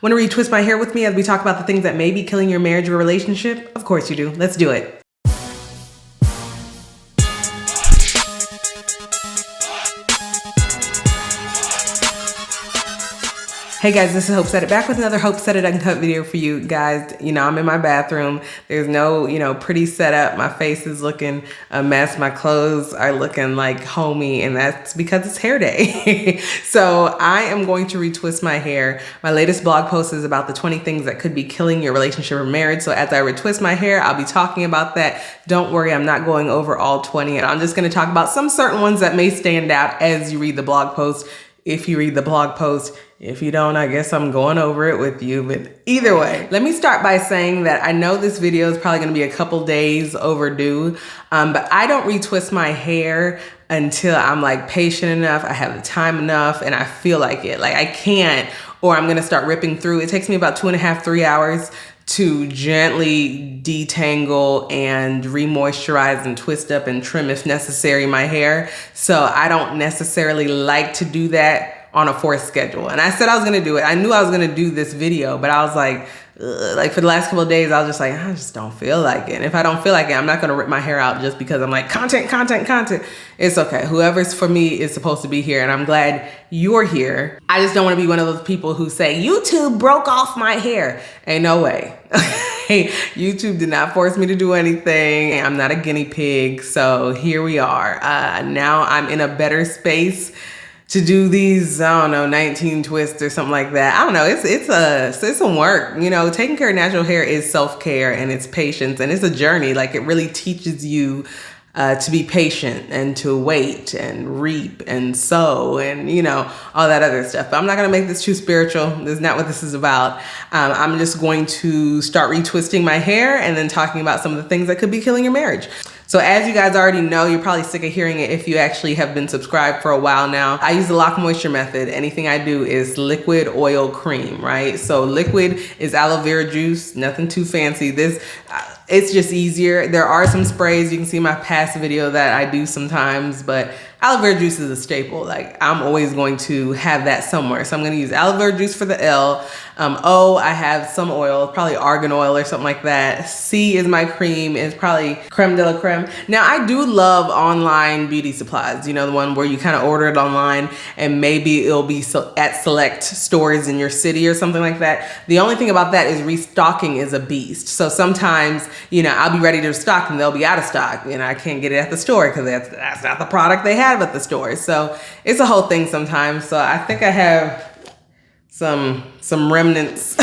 Want to retwist my hair with me as we talk about the things that may be killing your marriage or relationship? Of course you do. Let's do it. Hey guys, this is HOPEsaidit back with another HOPEsaidit Uncut video for you guys. You know, I'm in my bathroom. There's no, pretty setup. My face is looking a mess. My clothes are looking like homey, and that's because it's hair day. So I am going to retwist my hair. My latest blog post is about the 20 things that could be killing your relationship or marriage. So as I retwist my hair, I'll be talking about that. Don't worry, I'm not going over all 20. I'm just going to talk about some certain ones that may stand out as you read the blog post. If you read the blog post. If you don't, I guess I'm going over it with you, but either way, let me start by saying that I know this video is probably gonna be a couple days overdue, but I don't retwist my hair until I'm like patient enough, I have the time enough, and I feel like it. Like I can't, or I'm gonna start ripping through. It takes me about 2.5, 3 hours to gently detangle and re-moisturize and twist up and trim if necessary my hair. So I don't necessarily like to do that on a forced schedule. And I said I was gonna do it. I knew I was gonna do this video, but I was like for the last couple of days, I was just like, I just don't feel like it. And if I don't feel like it, I'm not gonna rip my hair out just because I'm like, content. It's okay. Whoever's for me is supposed to be here, and I'm glad you're here. I just don't wanna be one of those people who say, YouTube broke off my hair. Ain't no way. YouTube did not force me to do anything. I'm not a guinea pig, so here we are. Now I'm in a better space to do these, I don't know, 19 twists or something like that. I don't know, it's some work. You know, taking care of natural hair is self-care and it's patience and it's a journey. Like it really teaches you to be patient and to wait and reap and sow and, all that other stuff. But I'm not gonna make this too spiritual. That's not what this is about. I'm just going to start retwisting my hair and then talking about some of the things that could be killing your marriage. So as you guys already know, you're probably sick of hearing it if you actually have been subscribed for a while now. I use the lock moisture method. Anything I do is liquid, oil, cream, right? So liquid is aloe vera juice, nothing too fancy. It's just easier. There are some sprays. You can see my past video that I do sometimes, but aloe vera juice is a staple. Like I'm always going to have that somewhere. So I'm going to use aloe vera juice for the L. O, I have some oil, probably argan oil or something like that. C is my cream. It's probably creme de la creme. Now I do love online beauty supplies. You know, the one where you kind of order it online and maybe it'll be at select stores in your city or something like that. The only thing about that is restocking is a beast. So sometimes, I'll be ready to restock and they'll be out of stock and I can't get it at the store because that's not the product they have at the store. So it's a whole thing sometimes. So I think I have some remnants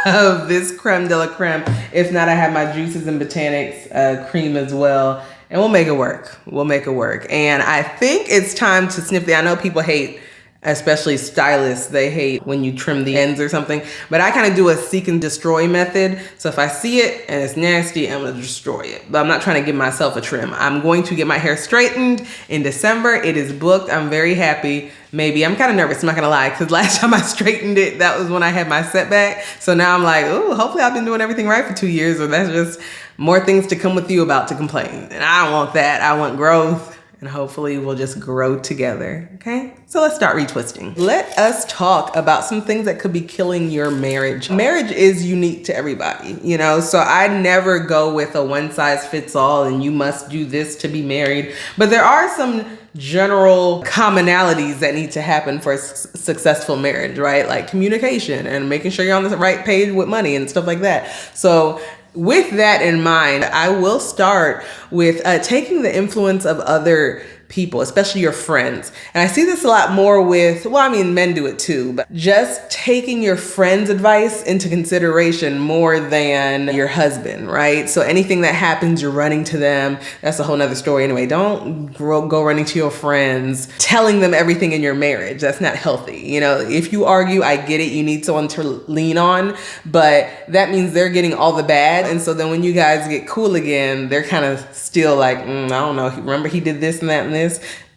of this creme de la creme. If not, I have my Juices and Botanics cream as well. And we'll make it work. And I think it's time to snip I know people hate, especially stylists, they hate when you trim the ends or something, but I kind of do a seek and destroy method. So if I see it and it's nasty, I'm gonna destroy it. But I'm not trying to give myself a trim. I'm going to get my hair straightened in December. It is booked. I'm very happy. Maybe I'm kind of nervous, I'm not gonna lie, because last time I straightened it, that was when I had my setback. So now I'm like, oh, hopefully I've been doing everything right for 2 years, or that's just more things to come with you about to complain. And I don't want that. I want growth. And hopefully we'll just grow together, okay? So let's start retwisting. Let us talk about some things that could be killing your marriage. Marriage is unique to everybody, so I never go with a one size fits all and you must do this to be married. But there are some general commonalities that need to happen for a successful marriage, right? Like communication and making sure you're on the right page with money and stuff like that. So with that in mind, I will start with taking the influence of other people, especially your friends. And I see this a lot more with, men do it too, but just taking your friend's advice into consideration more than your husband, right? So anything that happens, you're running to them. That's a whole nother story anyway. Don't go running to your friends, telling them everything in your marriage. That's not healthy. If you argue, I get it. You need someone to lean on, but that means they're getting all the bad. And so then when you guys get cool again, they're kind of still like, I don't know. Remember he did this and that and this.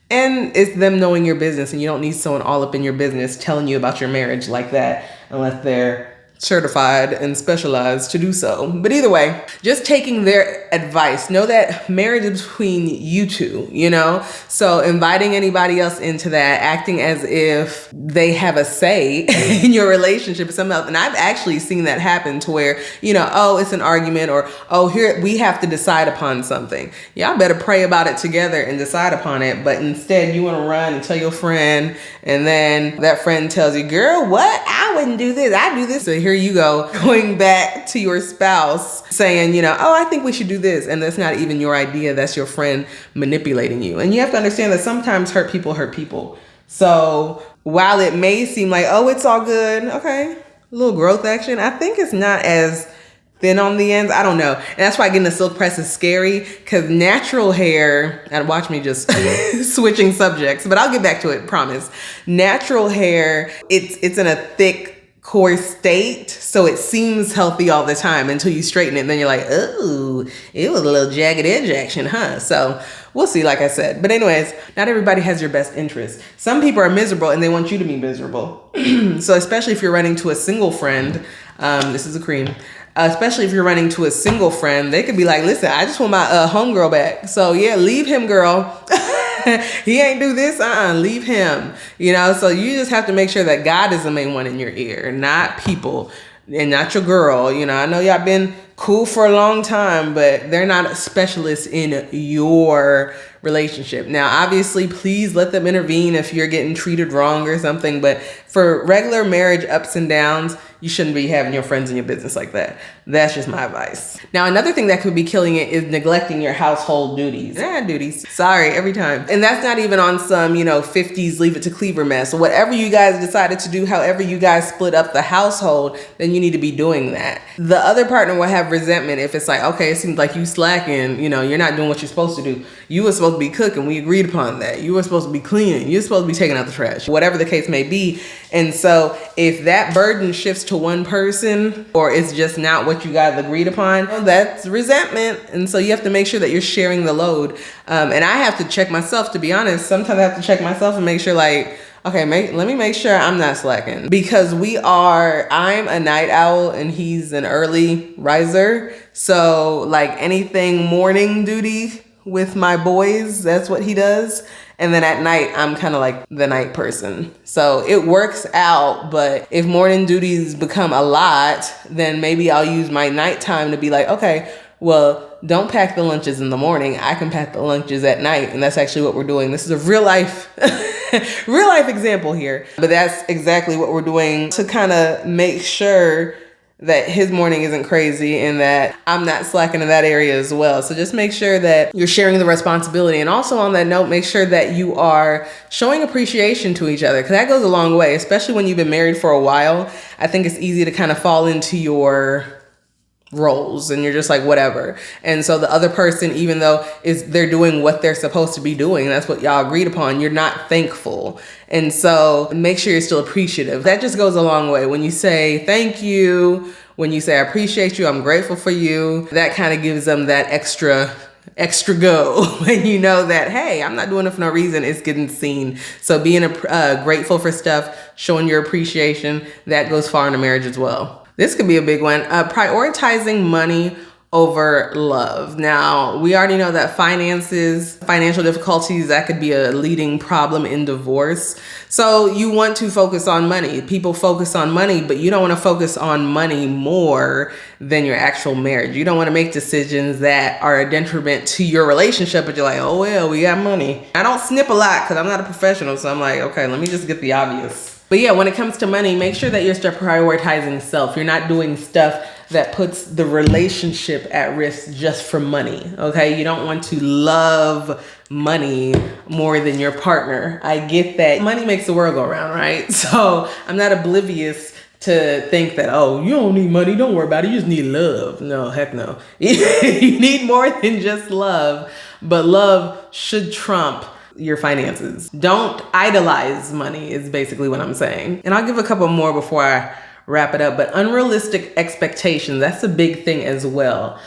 And it's them knowing your business, and you don't need someone all up in your business telling you about your marriage like that unless they're certified and specialized to do so. But either way, just taking their advice. Know that marriage is between you two, you know? So inviting anybody else into that, acting as if they have a say in your relationship or something else. And I've actually seen that happen to where, you know, oh, it's an argument, or, oh, here we have to decide upon something. Y'all better pray about it together and decide upon it. But instead you want to run and tell your friend, and then that friend tells you, girl, what? I wouldn't do this. I do this. So here you go, going back to your spouse saying, you know, oh, I think we should do this. And that's not even your idea. That's your friend manipulating you. And you have to understand that sometimes hurt people hurt people. So while it may seem like, oh, it's all good. Okay. A little growth action. I think it's not as thin on the ends. I don't know. And that's why getting a silk press is scary, because natural hair, and watch me just switching subjects, but I'll get back to it, promise. Natural hair, it's in a thick core state, so it seems healthy all the time until you straighten it, and then you're like, oh, it was a little jagged edge action, huh? So we'll see, like I said. But anyways, not everybody has your best interest. Some people are miserable and they want you to be miserable. So especially if you're running to a single friend, this is a cream. Especially if you're running to a single friend, they could be like, listen, I just want my homegirl back. So yeah, leave him, girl. He ain't do this, leave him. You know, so you just have to make sure that God is the main one in your ear, not people, and not your girl. You know, I know y'all been cool for a long time, but they're not specialists in your relationship. Now, obviously, please let them intervene if you're getting treated wrong or something. But for regular marriage ups and downs, you shouldn't be having your friends in your business like that. That's just my advice. Now, another thing that could be killing it is neglecting your household duties. Duties. Sorry, every time. And that's not even on some, 50s leave it to Cleaver mess. So whatever you guys decided to do, however you guys split up the household, then you need to be doing that. The other partner will have resentment if it's like, okay, it seems like you slacking, you're not doing what you're supposed to do. You were supposed to be cooking. We agreed upon that. You were supposed to be cleaning. You're supposed to be taking out the trash, whatever the case may be. And so if that burden shifts to one person, or it's just not what you guys agreed upon, well, that's resentment. And so you have to make sure that you're sharing the load. And I have to check myself, to be honest. Sometimes I have to check myself and make sure, like, okay, let me make sure I'm not slacking, because I'm a night owl and he's an early riser. So like anything morning duty with my boys, that's what he does. And then at night, I'm kind of like the night person. So it works out, but if morning duties become a lot, then maybe I'll use my nighttime to be like, okay, well, don't pack the lunches in the morning. I can pack the lunches at night. And that's actually what we're doing. This is a real life example here. But that's exactly what we're doing to kind of make sure that his morning isn't crazy and that I'm not slacking in that area as well. So just make sure that you're sharing the responsibility. And also on that note, make sure that you are showing appreciation to each other, because that goes a long way, especially when you've been married for a while. I think it's easy to kind of fall into your roles and you're just like, whatever. And so the other person, even though they're doing what they're supposed to be doing, that's what y'all agreed upon, you're not thankful. And so make sure you're still appreciative. That just goes a long way. When you say thank you, when you say I appreciate you, I'm grateful for you, that kind of gives them that extra go when you know that, hey, I'm not doing it for no reason, it's getting seen. So being grateful for stuff, showing your appreciation, that goes far in a marriage as well. This could be a big one. Prioritizing money over love. Now, we already know that financial difficulties, that could be a leading problem in divorce. So you want to focus on money. People focus on money, but you don't want to focus on money more than your actual marriage. You don't want to make decisions that are a detriment to your relationship, but you're like, oh, well, we got money. I don't snip a lot because I'm not a professional. So I'm like, okay, let me just get the obvious. But yeah, when it comes to money, make sure that you're still prioritizing self. You're not doing stuff that puts the relationship at risk just for money, okay? You don't want to love money more than your partner. I get that. Money makes the world go round, right? So I'm not oblivious to think that, oh, you don't need money, don't worry about it, you just need love. No, heck no. You need more than just love, but love should trump your finances. Don't idolize money is basically what I'm saying. And I'll give a couple more before I wrap it up, but unrealistic expectations, that's a big thing as well.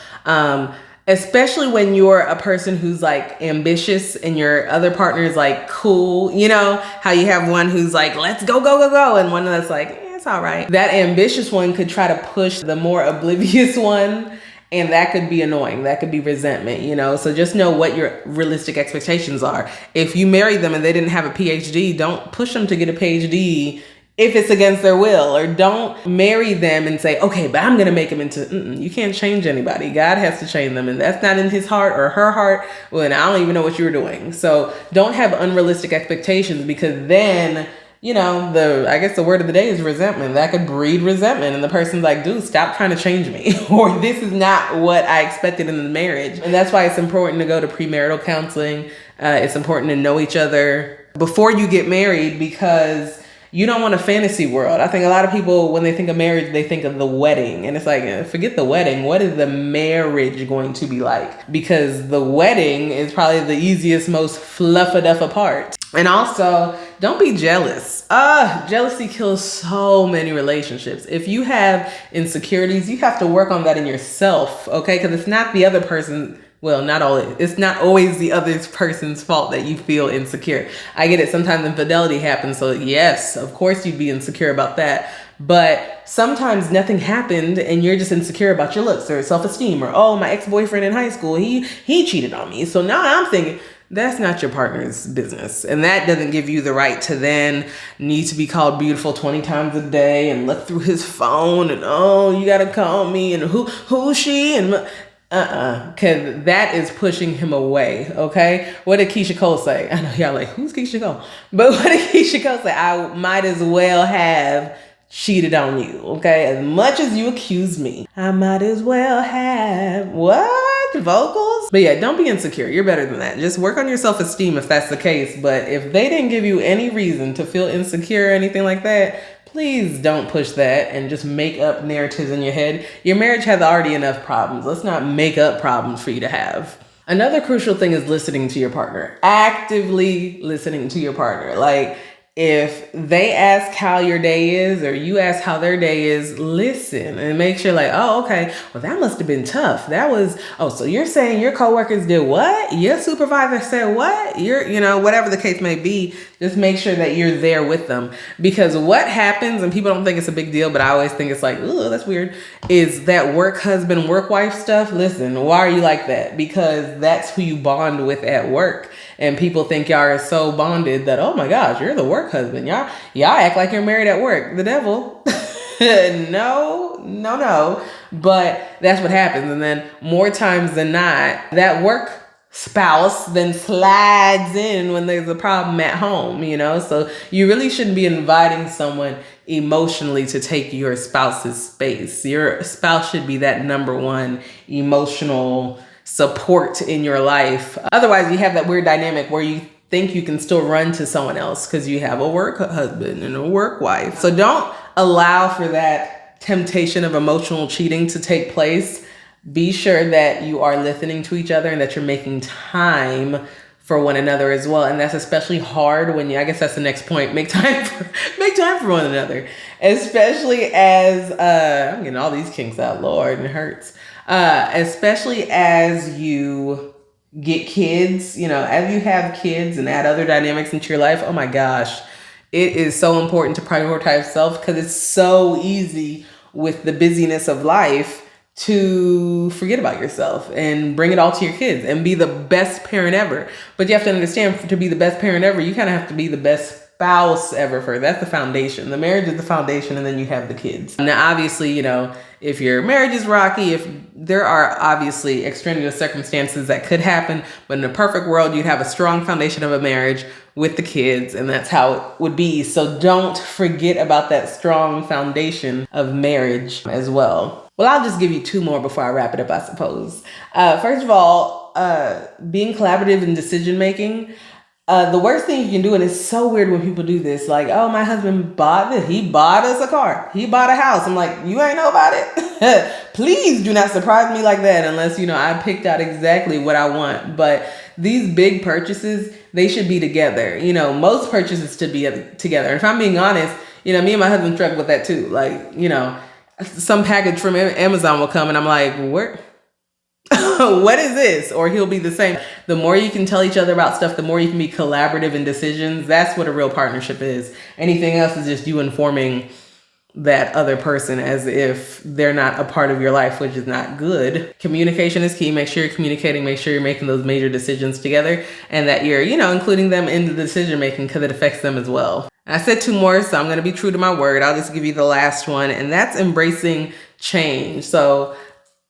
Especially when you're a person who's like ambitious and your other partner is like cool, how you have one who's like, let's go, go, go, go. And one that's like, it's all right. That ambitious one could try to push the more oblivious one, and that could be annoying. That could be resentment, you know? So just know what your realistic expectations are. If you marry them and they didn't have a PhD, don't push them to get a PhD if it's against their will, or don't marry them and say, okay, but I'm going to make them into, you can't change anybody. God has to change them. And that's not in his heart or her heart. Well, and I don't even know what you were doing. So don't have unrealistic expectations, because then, you know, I guess the word of the day is resentment. That could breed resentment. And the person's like, dude, stop trying to change me. Or this is not what I expected in the marriage. And that's why it's important to go to premarital counseling. It's important to know each other before you get married, because you don't want a fantasy world. I think a lot of people, when they think of marriage, they think of the wedding. And it's like, forget the wedding. What is the marriage going to be like? Because the wedding is probably the easiest, most fluffa-duffa part. And also, don't be jealous. Jealousy kills so many relationships. If you have insecurities, you have to work on that in yourself, okay? Because it's not the other person. Well, it's not always the other person's fault that you feel insecure. I get it. Sometimes infidelity happens. So yes, of course you'd be insecure about that. But sometimes nothing happened and you're just insecure about your looks or self-esteem, or, oh, my ex-boyfriend in high school, he cheated on me. So now I'm thinking, that's not your partner's business. And that doesn't give you the right to then need to be called beautiful 20 times a day and look through his phone and, oh, you got to call me and who's she? And because that is pushing him away, okay? What did Keisha Cole say? I know y'all like, who's Keisha Cole? But what did Keisha Cole say? I might as well have cheated on you, okay? As much as you accuse me, I might as well have, what? Vocals? But yeah, don't be insecure. You're better than that. Just work on your self-esteem if that's the case. But if they didn't give you any reason to feel insecure or anything like that, please don't push that and just make up narratives in your head. Your marriage has already enough problems. Let's not make up problems for you to have. Another crucial thing is listening to your partner. Actively listening to your partner. Like, if they ask how your day is, or you ask how their day is, listen and make sure, like, oh, okay, well, that must have been tough. So you're saying your coworkers did what? Your supervisor said what? Whatever the case may be, just make sure that you're there with them. Because what happens, and people don't think it's a big deal, but I always think it's like, ooh, that's weird, is that work husband, work wife stuff. Listen, why are you like that? Because that's who you bond with at work. And people think y'all are so bonded that, oh my gosh, you're the work husband. Y'all act like you're married at work. The devil. No. But that's what happens. And then more times than not, that work spouse then slides in when there's a problem at home, So you really shouldn't be inviting someone emotionally to take your spouse's space. Your spouse should be that number one emotional support in your life. Otherwise, you have that weird dynamic where you think you can still run to someone else because you have a work husband and a work wife. So don't allow for that temptation of emotional cheating to take place. Be sure that you are listening to each other and that you're making time for one another as well. And that's especially hard when I guess that's the next point. Make time for one another. Especially as I'm getting all these kinks out, Lord, and it hurts. Especially as you get kids, as you have kids and add other dynamics into your life. Oh my gosh, it is so important to prioritize self, because it's so easy with the busyness of life to forget about yourself and bring it all to your kids and be the best parent ever. But you have to understand, to be the best parent ever, you kind of have to be the best spouse ever first. That's the foundation. The marriage is the foundation, and then you have the kids. Now, obviously, if your marriage is rocky, if there are obviously extraneous circumstances that could happen, but in a perfect world, you'd have a strong foundation of a marriage with the kids, and that's how it would be. So don't forget about that strong foundation of marriage as well. Well, I'll just give you two more before I wrap it up, I suppose. First of all, being collaborative in decision making. The worst thing you can do, and it's so weird when people do this, like, oh, my husband bought this. He bought us a car. He bought a house. I'm like, you ain't know about it? Please do not surprise me like that unless, I picked out exactly what I want. But these big purchases, they should be together. Most purchases should be together. If I'm being honest, me and my husband struggle with that too. Like, some package from Amazon will come and I'm like, where? What is this? Or he'll be the same. The more you can tell each other about stuff, the more you can be collaborative in decisions. That's what a real partnership is. Anything else is just you informing that other person as if they're not a part of your life, which is not good. Communication is key. Make sure you're communicating, make sure you're making those major decisions together, and that you're, including them in the decision making, because it affects them as well. I said 2 more, so I'm going to be true to my word. I'll just give you the last one, and that's embracing change. So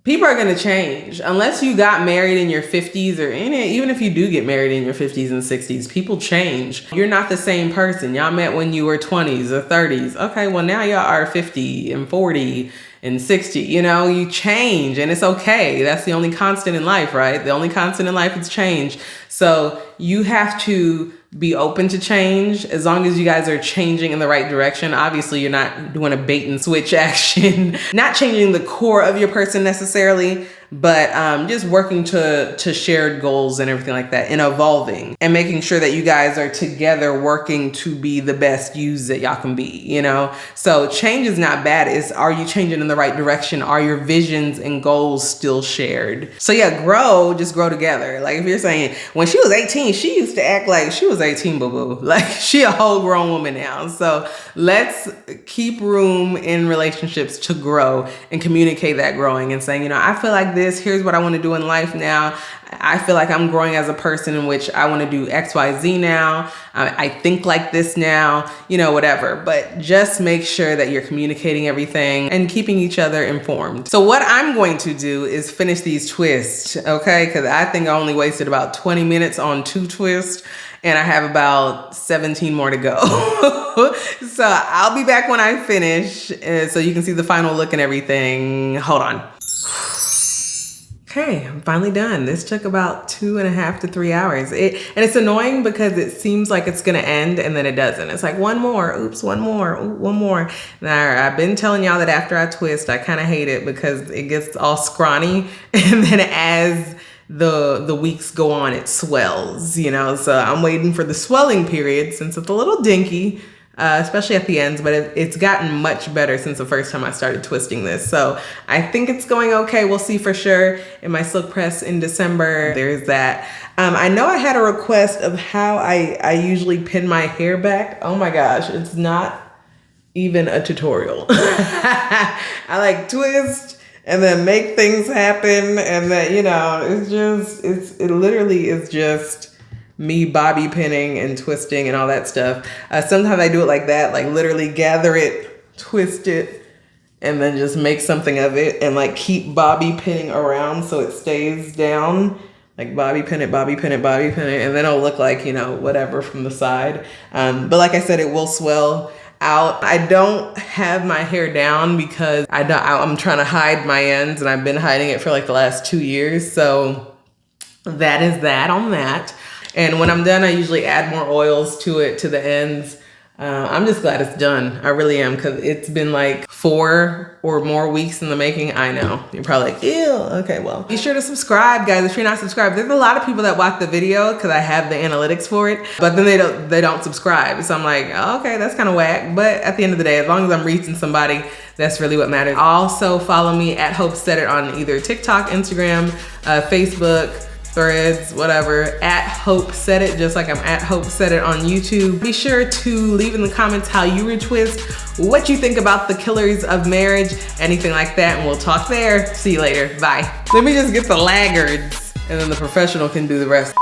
people are going to change unless you got married in your 50s, or even if you do get married in your 50s and 60s, people change. You're not the same person. Y'all met when you were 20s or 30s. Okay, well now y'all are 50 and 40 and 60. You change, and it's okay. That's the only constant in life, right? The only constant in life is change. So you have to be open to change as long as you guys are changing in the right direction. Obviously, you're not doing a bait and switch action, not changing the core of your person necessarily, but just working to shared goals and everything like that, and evolving and making sure that you guys are together working to be the best yous that y'all can be, So change is not bad. It's, are you changing in the right direction? Are your visions and goals still shared? So yeah, just grow together. Like if you're saying, when she was 18, she used to act like she was 18, boo-boo. Like she a whole grown woman now. So let's keep room in relationships to grow and communicate that growing and saying, I feel like here's what I want to do in life now. I feel like I'm growing as a person in which I want to do X, Y, Z now. I think like this now, whatever. But just make sure that you're communicating everything and keeping each other informed. So what I'm going to do is finish these twists, okay? Because I think I only wasted about 20 minutes on 2 twists, and I have about 17 more to go. So I'll be back when I finish, so you can see the final look and everything. Hold on. Okay, I'm finally done. This took about 2.5 to 3 hours. And it's annoying because it seems like it's gonna end and then it doesn't. It's like one more, oops, one more, ooh, one more. Now, I've been telling y'all that after I twist, I kind of hate it because it gets all scrawny. And then as the weeks go on, it swells, So I'm waiting for the swelling period since it's a little dinky. Especially at the ends, but it's gotten much better since the first time I started twisting this. So I think it's going okay. We'll see for sure in my silk press in December. There's that. I know I had a request of how I usually pin my hair back. Oh my gosh, it's not even a tutorial. I like twist and then make things happen, and then, it literally is just me bobby pinning and twisting and all that stuff. Sometimes I do it like that, like literally gather it, twist it, and then just make something of it, and like keep bobby pinning around so it stays down. Like bobby pin it, bobby pin it, bobby pin it, and then it'll look like, whatever from the side. But like I said, it will swell out. I don't have my hair down because I'm trying to hide my ends, and I've been hiding it for like the last 2 years. So that is that on that. And when I'm done, I usually add more oils to it, to the ends. I'm just glad it's done. I really am, because it's been like 4 or more weeks in the making. I know. You're probably like, ew. Okay, well. Be sure to subscribe, guys, if you're not subscribed. There's a lot of people that watch the video because I have the analytics for it, but then they don't subscribe. So I'm like, oh, okay, that's kind of whack. But at the end of the day, as long as I'm reaching somebody, that's really what matters. Also, follow me at HOPEsaidit on either TikTok, Instagram, Facebook, Threads, whatever, at HOPEsaidit, just like I'm at HOPEsaidit on YouTube. Be sure to leave in the comments how you retwist, what you think about the killers of marriage, anything like that, and we'll talk there. See you later. Bye. Let me just get the laggards, and then the professional can do the rest.